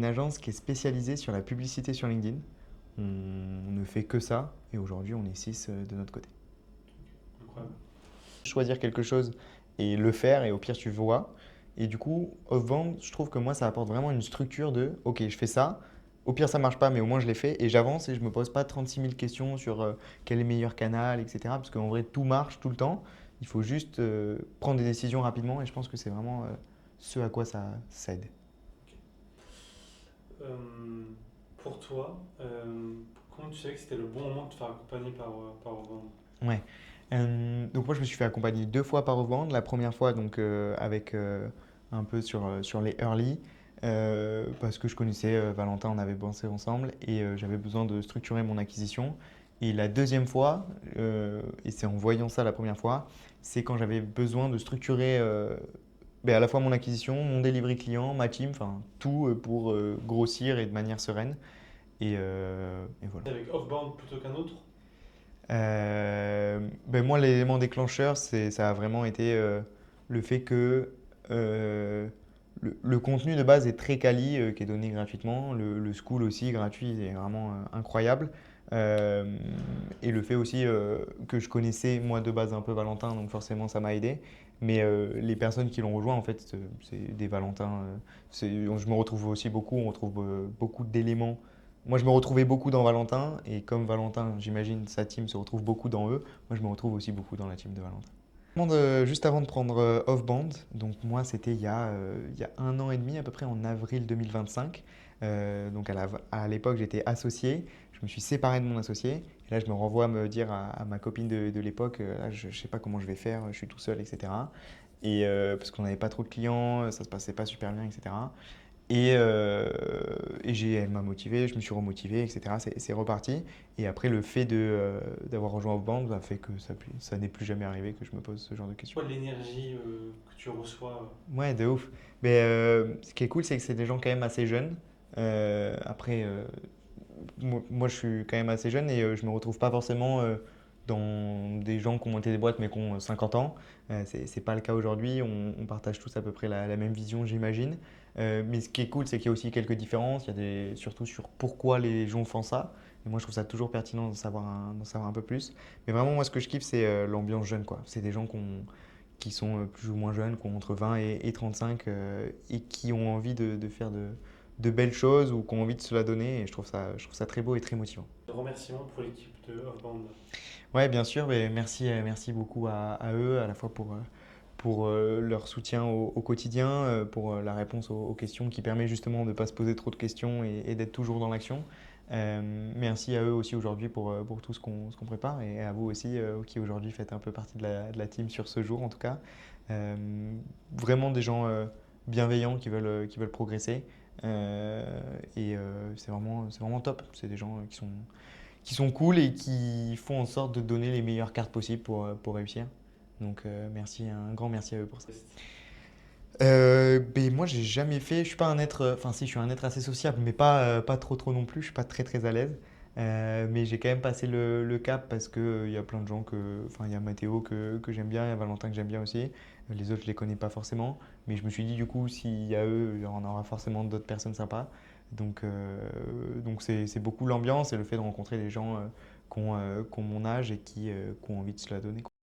une agence qui est spécialisée sur la publicité sur LinkedIn. On ne fait que ça et aujourd'hui on est 6 de notre côté. Incroyable. Choisir quelque chose et le faire et au pire tu vois. Et du coup, off-brand, je trouve que moi ça apporte vraiment une structure de ok, je fais ça, au pire ça marche pas, mais au moins je l'ai fait et j'avance et je me pose pas 36 000 questions sur quel est le meilleur canal, etc. Parce qu'en vrai tout marche tout le temps. Il faut juste prendre des décisions rapidement et je pense que c'est vraiment ce à quoi ça aide. Euh, pour toi, comment tu savais que c'était le bon moment de te faire accompagner par Orband? Ouais. Donc moi je me suis fait accompagner 2 fois par Ovand. La première fois donc avec un peu sur les early parce que je connaissais Valentin, on avait bossé ensemble et j'avais besoin de structurer mon acquisition. Et la deuxième fois, et c'est en voyant ça la première fois, c'est quand j'avais besoin de structurer à la fois mon acquisition, mon delivery client, ma team, enfin tout pour grossir et de manière sereine. Et voilà. Avec Offbound plutôt qu'un autre? Moi, l'élément déclencheur, ça a vraiment été le fait que euh, le contenu de base est très quali, qui est donné gratuitement. Le school aussi, gratuit, est vraiment incroyable. Euh, et le fait aussi que je connaissais, moi, de base un peu Valentin, donc forcément, ça m'a aidé. Mais les personnes qui l'ont rejoint, en fait, c'est des Valentins. Je me retrouve aussi beaucoup, on retrouve beaucoup d'éléments. Moi, je me retrouvais beaucoup dans Valentin, et comme Valentin, j'imagine, sa team se retrouve beaucoup dans eux, moi, je me retrouve aussi beaucoup dans la team de Valentin. Juste avant de prendre Off-Band, donc moi, c'était il y a 1 an et demi, à peu près en avril 2025. Donc à l'époque, j'étais associé, je me suis séparé de mon associé, et là, je me renvoie à me dire à ma copine de l'époque, là, je ne sais pas comment je vais faire, je suis tout seul, etc. Et parce qu'on n'avait pas trop de clients, ça se passait pas super bien, etc. Elle m'a motivé, je me suis remotivé, etc. C'est reparti. Et après, le fait d'avoir rejoint Off-Bank a fait que ça n'est plus jamais arrivé que je me pose ce genre de questions. Quoi l'énergie que tu reçois? Ouais, de ouf. Mais ce qui est cool, c'est que c'est des gens quand même assez jeunes. Après, moi, je suis quand même assez jeune et je me retrouve pas forcément dans des gens qui ont monté des boîtes mais qui ont 50 ans. C'est pas le cas aujourd'hui. On partage tous à peu près la même vision, j'imagine. Mais ce qui est cool, c'est qu'il y a aussi quelques différences. Il y a surtout sur pourquoi les gens font ça. Et moi, je trouve ça toujours pertinent d'en savoir un peu plus. Mais vraiment, moi, ce que je kiffe, c'est l'ambiance jeune, quoi. C'est des gens qui sont plus ou moins jeunes, qui ont entre 20 et 35 et qui ont envie de faire de belles choses ou qui ont envie de se la donner. Et je trouve ça très beau et très motivant. Remerciements pour l'équipe de Offbound. Ouais, bien sûr, mais merci beaucoup à eux, à la fois pour leur soutien au quotidien, pour la réponse aux questions qui permet justement de ne pas se poser trop de questions et d'être toujours dans l'action. Merci à eux aussi aujourd'hui pour tout ce qu'on prépare et à vous aussi qui aujourd'hui faites un peu partie de la team sur ce jour en tout cas. Euh, Vraiment des gens bienveillants qui veulent progresser c'est vraiment top. C'est des gens qui sont cool et qui font en sorte de donner les meilleures cartes possibles pour réussir. Donc merci, un grand merci à eux pour ça. Moi, j'ai jamais fait. Je suis pas un être. Enfin, si, je suis un être assez sociable, mais pas trop trop non plus. Je suis pas très très à l'aise. Mais j'ai quand même passé le cap parce que il y a plein de gens que. Enfin, il y a Mathéo que j'aime bien, il y a Valentin que j'aime bien aussi. Les autres, je les connais pas forcément. Mais je me suis dit, du coup, s'il y a eux, il y en aura forcément d'autres personnes sympas. Donc c'est beaucoup l'ambiance et le fait de rencontrer des gens qui ont mon âge et qui ont envie de se la donner, quoi.